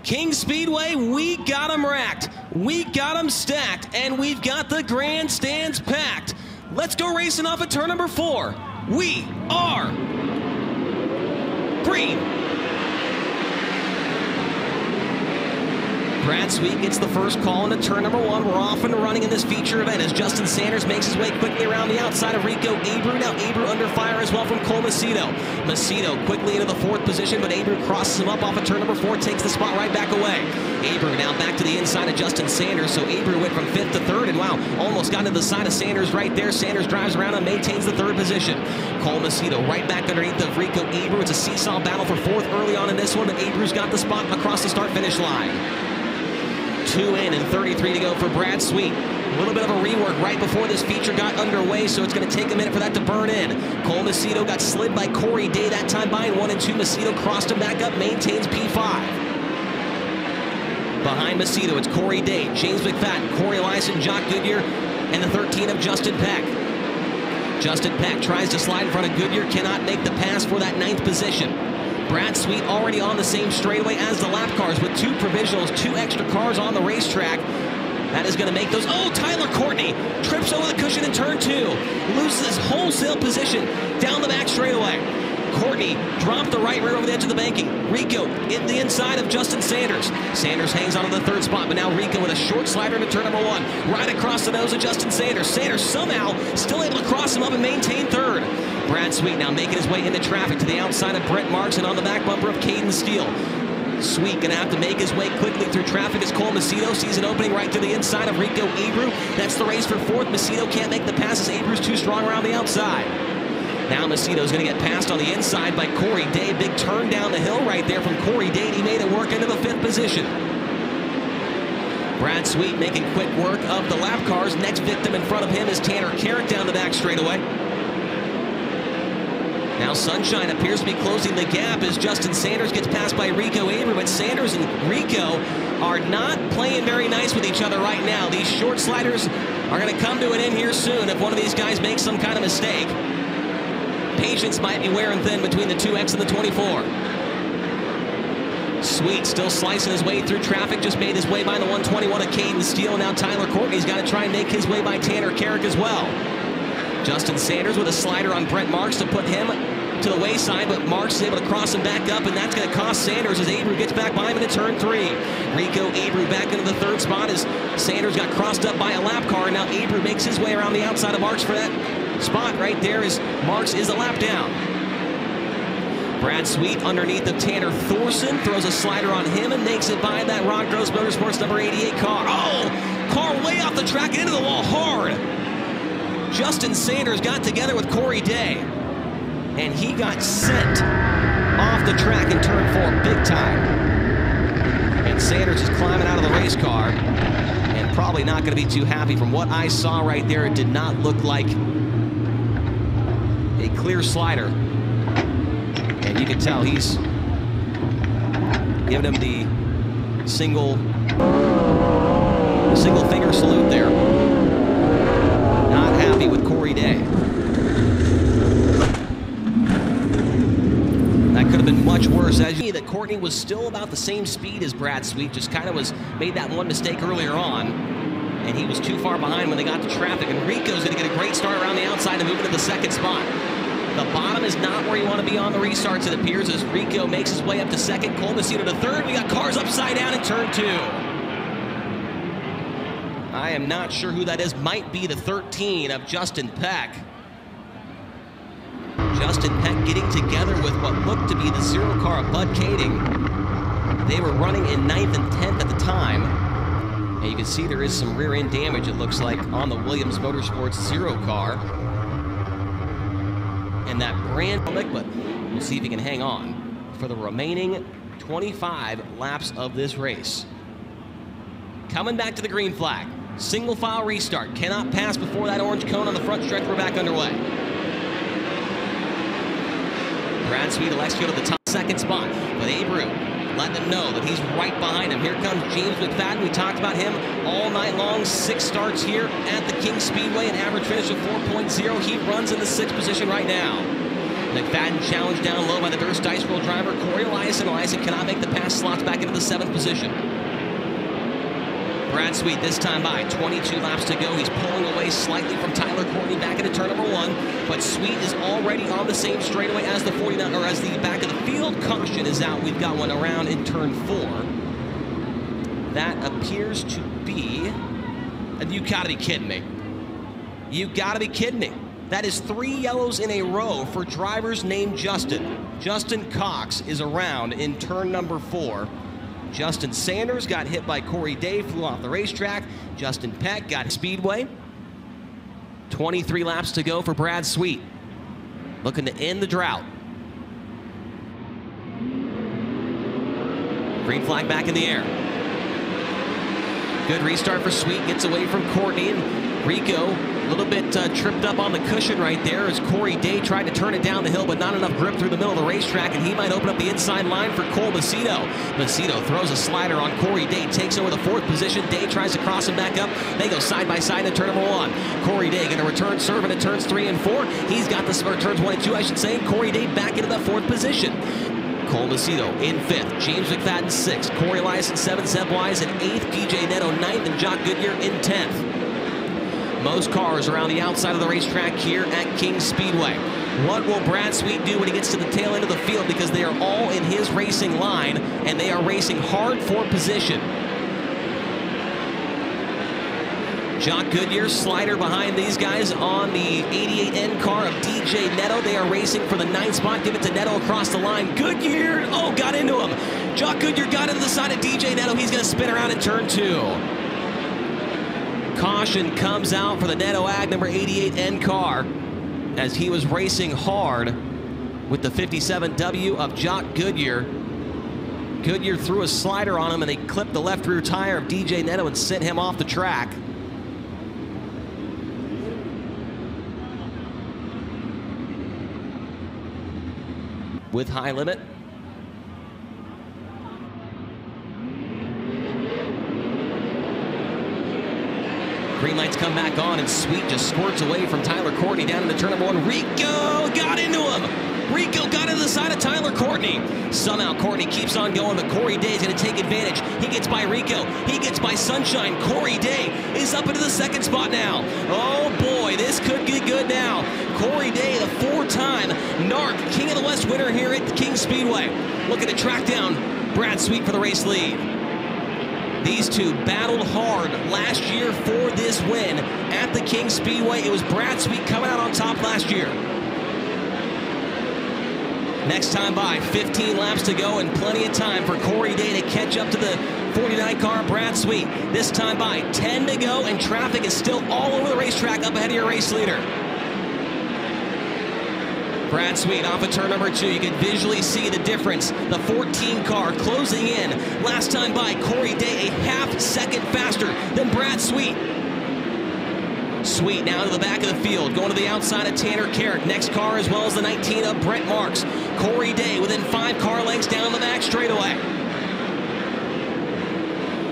King Speedway, we got them racked, we got them stacked, and we've got the grandstands packed. Let's go racing off at turn number 4. We are green. Brad Sweet gets the first call into turn number 1. We're off and running in this feature event as Justin Sanders makes his way quickly around the outside of Rico Abreu. Now Abreu under fire as well from Cole Macedo. Macedo quickly into the 4th position, but Abreu crosses him up off of turn number 4, takes the spot right back away. Abreu now back to the inside of Justin Sanders, so Abreu went from 5th to 3rd, and wow, almost got to the side of Sanders right there. Sanders drives around and maintains the 3rd position. Cole Macedo right back underneath of Rico Abreu. It's a seesaw battle for 4th early on in this one, but Abreu's got the spot across the start-finish line. 2 in and 33 to go for Brad Sweet. A little bit of a rework right before this feature got underway, so it's going to take a minute for that to burn in. Cole Macedo got slid by Corey Day that time by in 1 and 2. Macedo crossed him back up, maintains P5. Behind Macedo, it's Corey Day, James McFadden, Corey Eliason, Jock Goodyear, and the 13 of Justin Peck. Justin Peck tries to slide in front of Goodyear, cannot make the pass for that 9th position. Brad Sweet already on the same straightaway as the lap cars with 2 provisionals, 2 extra cars on the racetrack. That is going to make those. Oh, Tyler Courtney trips over the cushion in turn 2. Loses his wholesale position down the back straightaway. Courtney dropped the right rear over the edge of the banking. Rico in the inside of Justin Sanders. Sanders hangs on to the 3rd spot, but now Rico with a short slider into turn number 1. Right across the nose of Justin Sanders. Sanders somehow still able to cross him up and maintain 3rd. Brad Sweet now making his way into traffic to the outside of Brent Marks and on the back bumper of Caden Steele. Sweet gonna have to make his way quickly through traffic as Cole Macedo sees an opening right to the inside of Rico Abreu. That's the race for 4th. Macedo can't make the passes. Abreu's too strong around the outside. Now Macedo's gonna get passed on the inside by Corey Day. Big turn down the hill right there from Corey Day. He made it work into the 5th position. Brad Sweet making quick work of the lap cars. Next victim in front of him is Tanner Carrick down the back straightaway. Now Sunshine appears to be closing the gap as Justin Sanders gets passed by Rico Abreu, but Sanders and Rico are not playing very nice with each other right now. These short sliders are going to come to an end here soon if one of these guys makes some kind of mistake. Patience might be wearing thin between the 2X and the 24. Sweet still slicing his way through traffic, just made his way by the 121 of Caden Steele. Now Tyler Courtney's got to try and make his way by Tanner Carrick as well. Justin Sanders with a slider on Brent Marks to put him to the wayside, but Marks is able to cross him back up, and that's going to cost Sanders as Abreu gets back by him into turn 3. Rico Abreu back into the 3rd spot as Sanders got crossed up by a lap car, and now Abreu makes his way around the outside of Marks for that spot right there as Marks is a lap down. Brad Sweet underneath of Tanner Thorson throws a slider on him and makes it by that Ron Gross Motorsports number 88 car. Oh, car way off the track and into the wall hard. Justin Sanders got together with Corey Day, and he got sent off the track in turn 4 big time. And Sanders is climbing out of the race car and probably not going to be too happy. From what I saw right there, it did not look like a clear slider. And you can tell he's giving him the single finger salute there. Not happy with Corey Day. That could have been much worse. As you see that Courtney was still about the same speed as Brad Sweet, just kind of made that one mistake earlier on, and he was too far behind when they got to traffic. And Rico's going to get a great start around the outside and move into the 2nd spot. The bottom is not where you want to be on the restarts, it appears, as Rico makes his way up to 2nd. Cole Macedo to 3rd. We got cars upside down in turn 2. I am not sure who that is. Might be the 13 of Justin Peck. Justin Peck getting together with what looked to be the 0 car of Bud Kading. They were running in 9th and 10th at the time. And you can see there is some rear end damage, it looks like, on the Williams Motorsports 0 car. And that brand new, but we'll see if he can hang on for the remaining 25 laps of this race. Coming back to the green flag. Single file restart. Cannot pass before that orange cone on the front stretch. We're back underway. Brad Sweet elects to go to the top 2nd spot, but Abreu letting them know that he's right behind him. Here comes James McFadden. We talked about him all night long. 6 starts here at the King Speedway, an average finish of 4.0. He runs in the 6th position right now. McFadden challenged down low by the Durst Dice Roll driver, Corey Eliason. Eliason cannot make the pass, slots back into the 7th position. Brad Sweet this time by, 22 laps to go. He's pulling away slightly from Tyler Courtney back into turn number 1, but Sweet is already on the same straightaway as the 49, or as the back of the field. Caution is out. We've got one around in turn 4. That appears to be, you gotta be kidding me. You gotta be kidding me. That is 3 yellows in a row for drivers named Justin. Justin Cox is around in turn number 4. Justin Sanders got hit by Corey Day, flew off the racetrack. Justin Peck got Speedway. 23 laps to go for Brad Sweet, looking to end the drought. Green flag back in the air. Good restart for Sweet, gets away from Courtney, and Rico a little bit tripped up on the cushion right there as Corey Day tried to turn it down the hill, but not enough grip through the middle of the racetrack, and he might open up the inside line for Cole Macedo. Macedo throws a slider on Corey Day, takes over the 4th position. Day tries to cross him back up. They go side by side in turn number 1. Corey Day going to return serve into turns 3 and 4. He's got the turns 1 and 2, I should say. Corey Day back into the 4th position. Cole Macedo in 5th, James McFadden 6th, Corey Eliason 7th, Zeb Wise in 8th, DJ Neto 9th, and Jock Goodyear in 10th. Most cars around the outside of the racetrack here at King Speedway. What will Brad Sweet do when he gets to the tail end of the field? Because they are all in his racing line, and they are racing hard for position. Jock Goodyear slider behind these guys on the 88N car of DJ Neto. They are racing for the 9th spot. Give it to Neto across the line. Goodyear, oh, got into him. Jock Goodyear got into the side of DJ Neto. He's going to spin around in turn 2. Caution comes out for the Neto Ag number 88N car as he was racing hard with the 57W of Jock Goodyear. Goodyear threw a slider on him, and they clipped the left rear tire of DJ Neto and sent him off the track. With high limit. Green lights come back on, and Sweet just squirts away from Tyler Courtney down into turn number 1. Rico got into him. Rico got into the side of Tyler Courtney. Somehow Courtney keeps on going, but Corey Day is going to take advantage. He gets by Rico. He gets by Sunshine. Corey Day is up into the 2nd spot now. Oh boy, this could get good now. Corey Day, the 4-time NARC King of the West winner here at the King Speedway, looking to track down Brad Sweet for the race lead. These two battled hard last year for this win at the King Speedway. It was Brad Sweet coming out on top last year. Next time by, 15 laps to go and plenty of time for Corey Day to catch up to the 49 car Brad Sweet. This time by, 10 to go, and traffic is still all over the racetrack up ahead of your race leader. Brad Sweet off of turn number 2. You can visually see the difference. The 14 car closing in. Last time by, Corey Day a half second faster than Brad Sweet. Sweet now to the back of the field, going to the outside of Tanner Carrick. Next car as well as the 19 of Brent Marks. Corey Day within 5 car lengths down the back straightaway.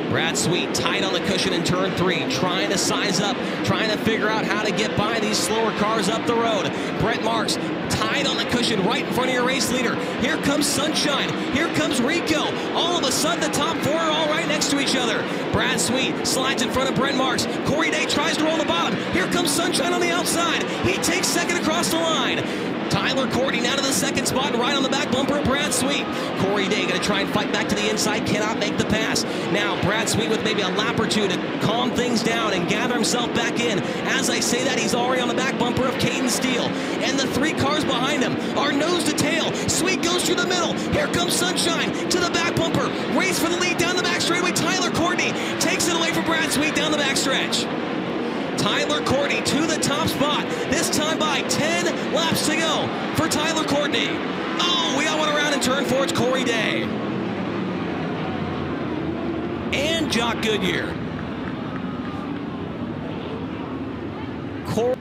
Brad Sweet tight on the cushion in turn 3, trying to size up, trying to figure out how to get by these slower cars up the road. Brent Marks tied on the cushion right in front of your race leader. Here comes Sunshine. Here comes Rico. All of a sudden, the top 4 are all right next to each other. Brad Sweet slides in front of Brent Marks. Corey Day tries to roll the bottom. Here comes Sunshine on the outside. He takes 2nd across the line. Tyler Courtney now to the 2nd spot, right on the back bumper of Brad Sweet. Corey Day going to try and fight back to the inside, cannot make the pass. Now Brad Sweet with maybe a lap or 2 to calm things down and gather himself back in. As I say that, he's already on the back bumper of Caden Steele. And the 3 cars behind him are nose to tail. Sweet goes through the middle. Here comes Sunshine to the back bumper. Race for the lead down the back straightaway. Tyler Courtney takes it away from Brad Sweet down the back stretch. Tyler Courtney to the top spot. This time by 10 laps to go for Tyler Courtney. Oh, we got one around in turn 4. It's Corey Day. And Jock Goodyear.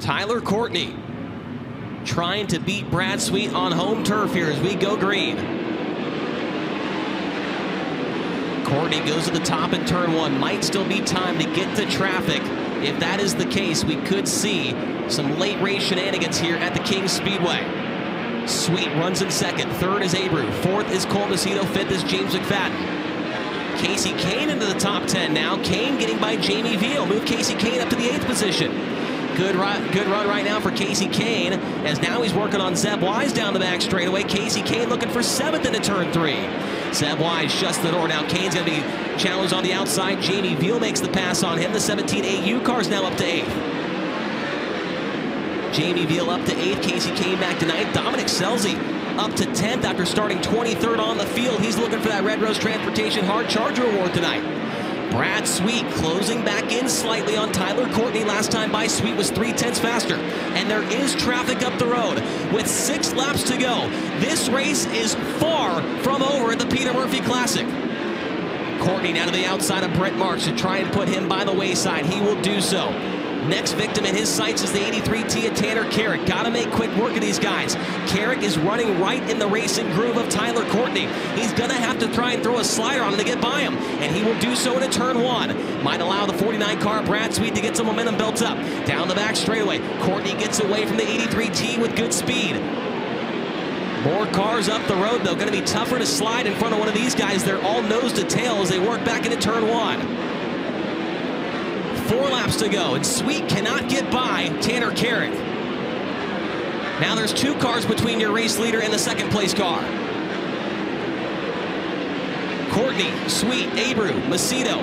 Tyler Courtney trying to beat Brad Sweet on home turf here as we go green. Courtney goes to the top in turn 1. Might still be time to get to traffic. If that is the case, we could see some late race shenanigans here at the King Speedway. Sweet runs in second. Third is Abreu. Fourth is Cole Macedo. Fifth is James McFadden. Casey Kane into the top 10 now. Kane getting by Jamie Veal. Move Casey Kane up to the 8th position. Good run right now for Casey Kane, as now he's working on Zeb Wise down the back straightaway. Casey Kane looking for 7th into turn 3. Zeb Wise shuts the door. Now Kane's going to be challenged on the outside. Jamie Veal makes the pass on him. The 17 AU car's now up to 8th. Jamie Veal up to 8th. Casey Kane back to 9th. Dominic Scelzi up to 10th after starting 23rd on the field. He's looking for that Red Rose Transportation Hard Charger Award tonight. Brad Sweet closing back in slightly on Tyler Courtney. Last time by, Sweet was 0.3 faster. And there is traffic up the road with 6 laps to go. This race is far from over at the Peter Murphy Classic. Courtney now to the outside of Brent Marks to try and put him by the wayside. He will do so. Next victim in his sights is the 83T of Tanner Carrick. Got to make quick work of these guys. Carrick is running right in the racing groove of Tyler Courtney. He's going to have to try and throw a slider on him to get by him, and he will do so into turn 1. Might allow the 49 car Brad Sweet to get some momentum built up. Down the back straightaway, Courtney gets away from the 83T with good speed. More cars up the road, though. Going to be tougher to slide in front of one of these guys. They're all nose to tail as they work back into turn 1. 4 laps to go, and Sweet cannot get by Tanner Carrick. Now there's 2 cars between your race leader and the 2nd place car. Courtney, Sweet, Abreu, Macedo,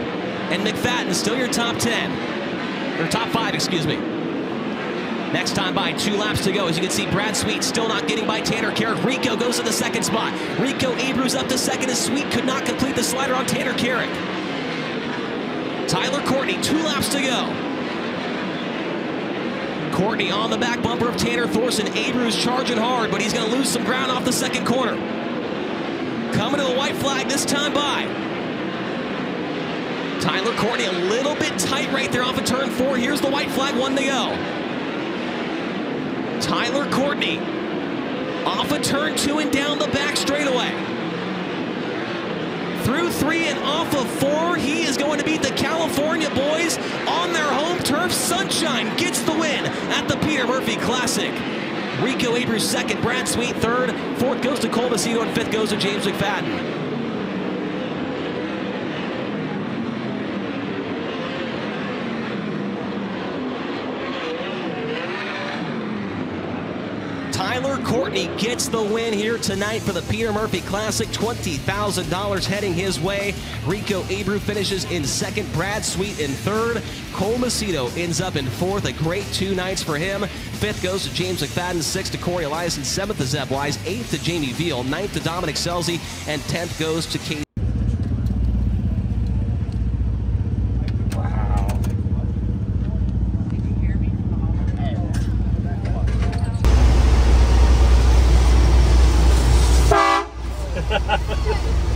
and McFadden still your top 10. Or top 5, excuse me. Next time by, 2 laps to go. As you can see, Brad Sweet still not getting by Tanner Carrick. Rico goes to the 2nd spot. Rico Abreu's up to 2nd as Sweet could not complete the slider on Tanner Carrick. Tyler Courtney, 2 laps to go. Courtney on the back bumper of Tanner Thorson. Abreu's charging hard, but he's going to lose some ground off the 2nd corner. Coming to the white flag this time by. Tyler Courtney a little bit tight right there off of turn 4. Here's the white flag, 1 to go. Tyler Courtney off of turn 2 and down the back straightaway. Through 3 and off of 4, he is going to beat the California boys on their home turf. Sunshine gets the win at the Peter Murphy Classic. Rico Abreu 2nd, Brad Sweet 3rd, 4th goes to Cole Macedo, and 5th goes to James McFadden. Tyler Courtney gets the win here tonight for the Peter Murphy Classic. $20,000 heading his way. Rico Abreu finishes in 2nd. Brad Sweet in 3rd. Cole Macedo ends up in 4th. A great 2 nights for him. 5th goes to James McFadden. 6th to Corey Eliason. 7th to Zeb Wise. 8th to Jamie Veal. 9th to Dominic Scelzi. And 10th goes to Casey. Ha ha ha.